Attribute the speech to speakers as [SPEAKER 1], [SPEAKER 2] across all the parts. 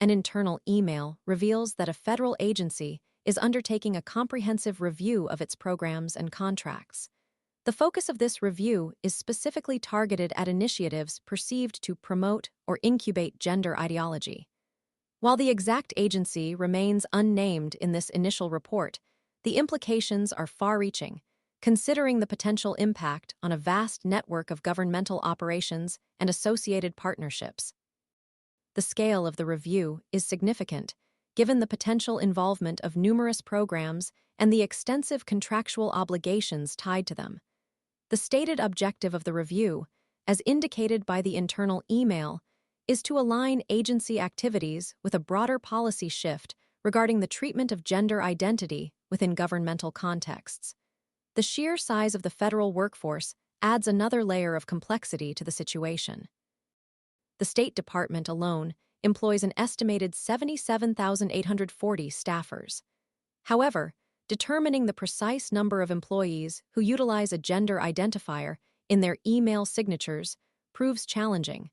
[SPEAKER 1] An internal email reveals that a federal agency is undertaking a comprehensive review of its programs and contracts. The focus of this review is specifically targeted at initiatives perceived to promote or incubate gender ideology. While the exact agency remains unnamed in this initial report, the implications are far-reaching, considering the potential impact on a vast network of governmental operations and associated partnerships. The scale of the review is significant, given the potential involvement of numerous programs and the extensive contractual obligations tied to them. The stated objective of the review, as indicated by the internal email, is to align agency activities with a broader policy shift regarding the treatment of gender identity within governmental contexts. The sheer size of the federal workforce adds another layer of complexity to the situation. The State Department alone employs an estimated 77,840 staffers. However, determining the precise number of employees who utilize a gender identifier in their email signatures proves challenging,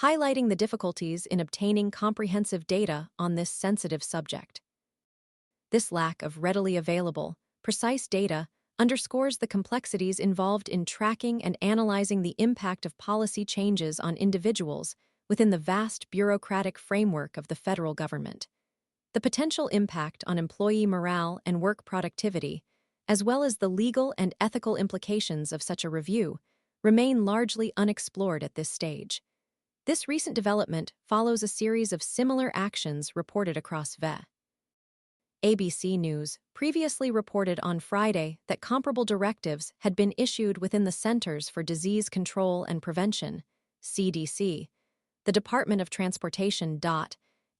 [SPEAKER 1] highlighting the difficulties in obtaining comprehensive data on this sensitive subject. This lack of readily available, precise data underscores the complexities involved in tracking and analyzing the impact of policy changes on individuals within the vast bureaucratic framework of the federal government. The potential impact on employee morale and work productivity, as well as the legal and ethical implications of such a review, remain largely unexplored at this stage. This recent development follows a series of similar actions reported across VE. ABC News previously reported on Friday that comparable directives had been issued within the Centers for Disease Control and Prevention, CDC, the Department of Transportation,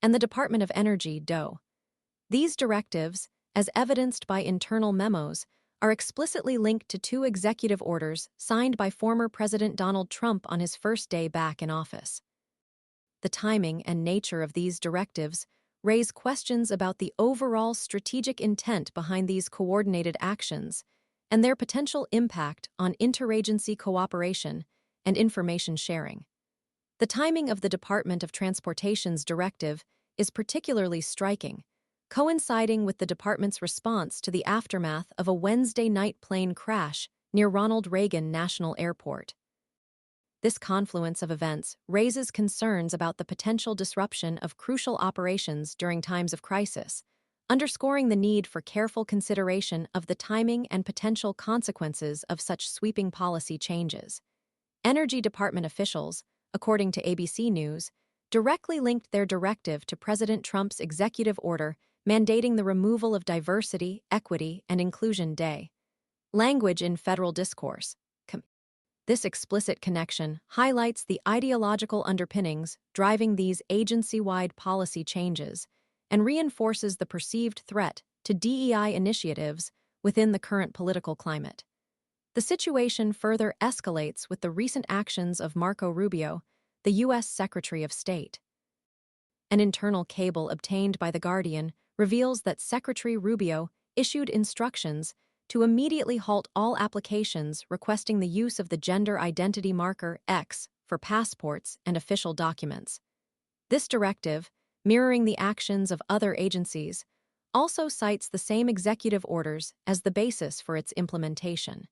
[SPEAKER 1] and the Department of Energy, DOE. These directives, as evidenced by internal memos, are explicitly linked to two executive orders signed by former President Donald Trump on his first day back in office. The timing and nature of these directives raise questions about the overall strategic intent behind these coordinated actions and their potential impact on interagency cooperation and information sharing. The timing of the Department of Transportation's directive is particularly striking, coinciding with the department's response to the aftermath of a Wednesday night plane crash near Ronald Reagan National Airport. This confluence of events raises concerns about the potential disruption of crucial operations during times of crisis, underscoring the need for careful consideration of the timing and potential consequences of such sweeping policy changes. Energy Department officials, according to ABC News, directly linked their directive to President Trump's executive order mandating the removal of Diversity, Equity, and Inclusion Day. Language in federal discourse. This explicit connection highlights the ideological underpinnings driving these agency-wide policy changes and reinforces the perceived threat to DEI initiatives within the current political climate. The situation further escalates with the recent actions of Marco Rubio, the U.S. Secretary of State. An internal cable obtained by The Guardian reveals that Secretary Rubio issued instructions to immediately halt all applications requesting the use of the gender identity marker X for passports and official documents. This directive, mirroring the actions of other agencies, also cites the same executive orders as the basis for its implementation.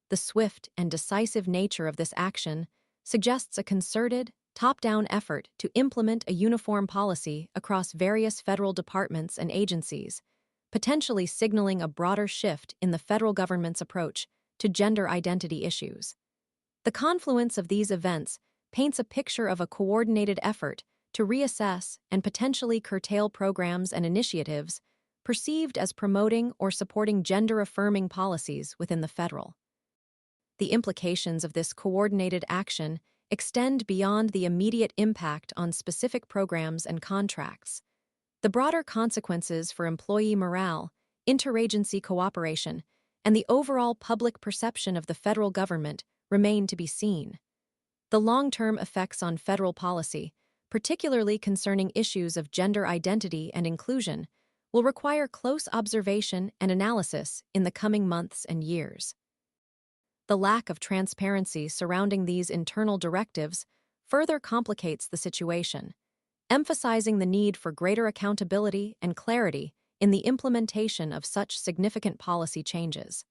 [SPEAKER 1] The swift and decisive nature of this action suggests a concerted, top-down effort to implement a uniform policy across various federal departments and agencies, potentially signaling a broader shift in the federal government's approach to gender identity issues. The confluence of these events paints a picture of a coordinated effort to reassess and potentially curtail programs and initiatives perceived as promoting or supporting gender-affirming policies within the federal. The implications of this coordinated action extend beyond the immediate impact on specific programs and contracts. The broader consequences for employee morale, interagency cooperation, and the overall public perception of the federal government remain to be seen. The long-term effects on federal policy, particularly concerning issues of gender identity and inclusion, will require close observation and analysis in the coming months and years. The lack of transparency surrounding these internal directives further complicates the situation. emphasizing the need for greater accountability and clarity in the implementation of such significant policy changes.